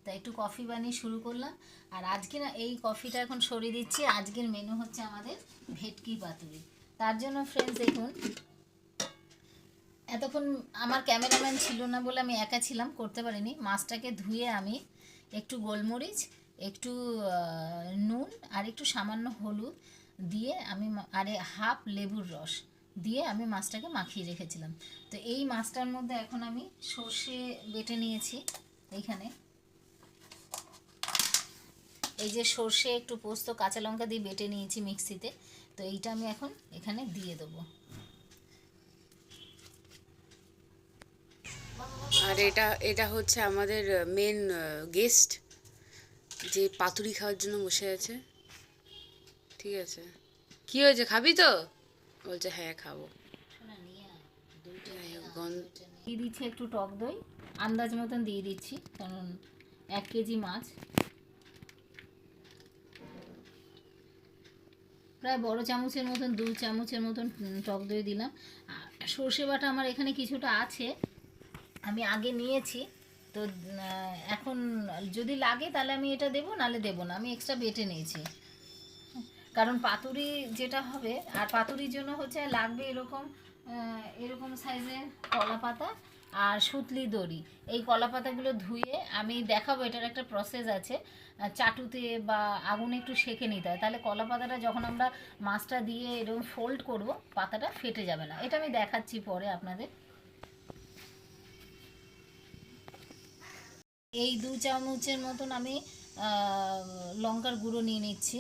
তা একটু কফি বানিয়ে শুরু করলাম। আর আজকে না এই কফিটা এখন সরিয়ে দিচ্ছি। আজকের মেনু হচ্ছে আমাদের ভেটকি পাতুরি। তার জন্য ফ্রেন্ডস দেখুন, এতক্ষণ আমার ক্যামেরাম্যান ছিল না বলে আমি একা ছিলাম, করতে পারিনি। মাছটাকে ধুয়ে আমি একটু গোলমরিচ, একটু নুন আর একটু সামান্য হলুদ দিয়ে আমি আরে হাফ লেবুর রস দিয়ে আমি মাছটাকে মাখিয়ে রেখেছিলাম। তো এই মাছটার মধ্যে এখন আমি সর্ষে বেটে নিয়েছি। এইখানে এই যে সর্ষে, একটু পোস্ত, কাঁচা লঙ্কা দিয়ে বেটে নিয়েছি মিক্সিতে। তো এইটা আমি এখন এখানে দিয়ে দেবো। আর এটা এটা হচ্ছে আমাদের মেন গেস্ট, যে পাতুরি খাওয়ার জন্য বসে আছে। ঠিক আছে, কি হয়েছে, খাবি তো? বলছে হ্যাঁ খাবো। যাই হোক, দিয়ে দিচ্ছি একটু টক দই, আন্দাজ মতন দিয়ে দিচ্ছি, কারণ 1 কেজি মাছ। প্রায় বড় চামচের মতন, 2 চামচের মতন টক দই দিলাম। আর সর্ষে বাটা আমার এখানে কিছুটা আছে, আমি আগে নিয়েছি। তো এখন যদি লাগে তাহলে আমি এটা দেবো, নালে দেবো না। আমি এক্সট্রা বেটে নিয়েছি, কারণ পাতুরি যেটা হবে, আর পাতুরির জন্য হচ্ছে লাগবে এরকম এরকম সাইজের কলা পাতা আর সুতলি দড়ি। এই কলা পাতাগুলো ধুয়ে আমি দেখাবো, এটার একটা প্রসেস আছে। চাটুতে বা আগুনে একটু সেঁকে নিতে হয়, তাহলে কলা পাতাটা যখন আমরা মাছটা দিয়ে এরকম ফোল্ড করব, পাতাটা ফেটে যাবে না। এটা আমি দেখাচ্ছি পরে আপনাদের। এই 2 চামচের মতন আমি লঙ্কার গুঁড়ো নিয়ে নিচ্ছি।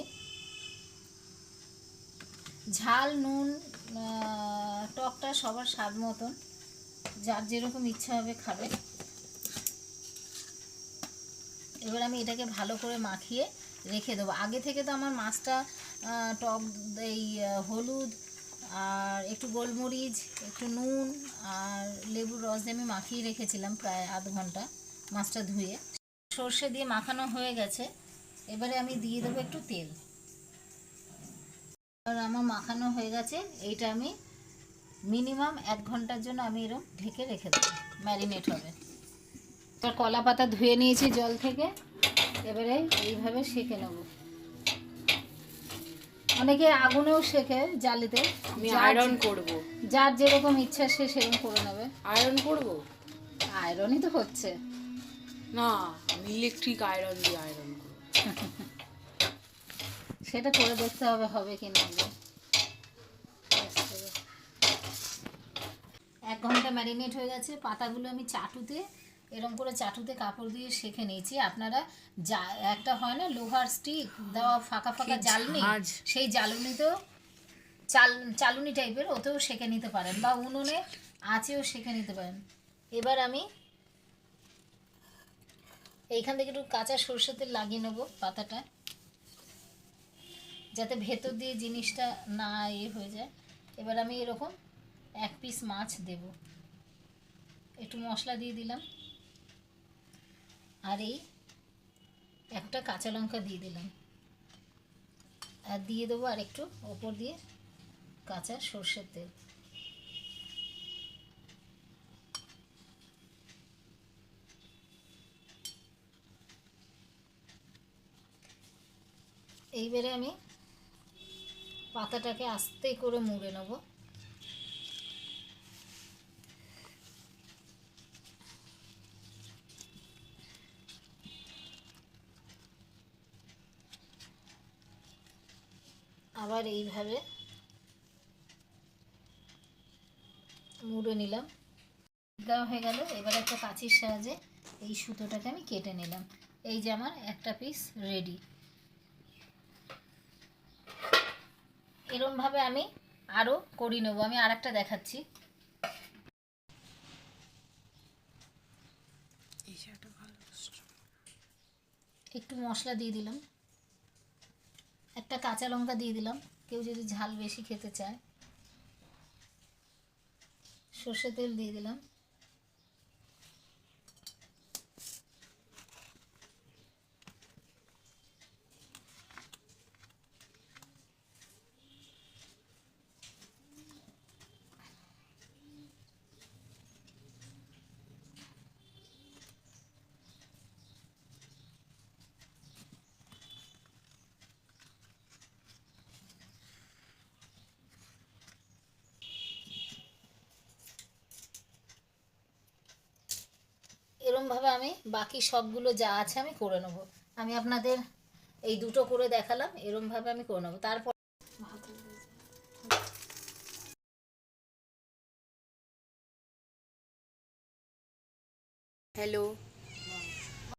ঝাল, নুন, টকটা সবার স্বাদ মতন, যার যেরকম ইচ্ছা হবে খাবে। এবার আমি এটাকে ভালো করে মাখিয়ে রেখে দেবো। আগে থেকে তো আমার মাছটা টক, এই হলুদ আর একটু গোলমরিচ, একটু নুন আর লেবুর রস দিয়ে আমি মাখিয়ে রেখেছিলাম প্রায় আধ ঘন্টা মাছটা ধুয়ে। সর্ষে দিয়ে মাখানো হয়ে গেছে। এবারে আমি দিয়ে দেবো একটু তেল। আর আমার মাখানো হয়ে গেছে। এইটা আমি মিনিমাম 1 ঘন্টার জন্য আমি এরকম ঢেকে রেখে দেবো, ম্যারিনেট হবে। তার কলা পাতা ধুয়ে নিয়েছি জল থেকে, এবারে এইভাবে সেঁকে নেব। অনেকে আগুনেও শেখে, জালিতে। আমি আয়রন করব। যার যেরকম ইচ্ছা সে সেরকম করে নেবে। আয়রন করব আয়রনই তো হচ্ছে। না, আমি ইলেকট্রিক আয়রন দিয়ে আয়রন করব। সেটা করে দেখতে হবে, হবে কি না। 1 ঘন্টা ম্যারিনেট হয়ে গেছে। পাতাগুলো আমি চাটুতে, এরকম করে চাটুতে কাপড় দিয়ে সেঁকে নিয়েছি। আপনারা যা একটা হয় না লোহার স্টিক দেওয়া ফাঁকা ফাঁকা জ্বালনি, সেই জ্বালনিতেও চালুনি টাইপের, ওতেও সেঁকে নিতে পারেন, বা উনুনে আঁচেও সেঁকে নিতে পারেন। এবার আমি এইখান থেকে একটু কাঁচা সরষের তেল লাগিয়ে নেবো পাতাটা, যাতে ভেতর দিয়ে জিনিসটা না হয়ে যায়। এবার আমি এরকম 1 পিস মাছ দেব, একটু মশলা দিয়ে দিলাম, আর এই একটা কাঁচা লঙ্কা দিয়ে দিলাম, আর দিয়ে দেবো আর একটু ওপর দিয়ে কাঁচা সর্ষের তেল। এইবারে আমি পাতাটাকে আস্তে করে মুড়ে নেব। আবার এইভাবে মুড়ে নিলাম, দেওয়া হয়ে গেল। এবার একটা কাঁচির সাহায্যে এই সুতোটাকে আমি কেটে নিলাম। এই যে আমার একটা পিস রেডি। এরমভাবে আমি আরও করি নেবো। আমি আর একটা দেখাচ্ছি। একটু মশলা দিয়ে দিলাম, একটা কাঁচা লঙ্কা দিয়ে দিলাম, কেউ যদি ঝাল বেশি খেতে চায়। সর্ষে তেল দিয়ে দিলাম, এরমভাবে আমি বাকি সবগুলো যা আছে আমি করে নেবো। আমি আপনাদের এই দুটো করে দেখালাম, এরমভাবে আমি করে নেবো। তারপর হ্যালো।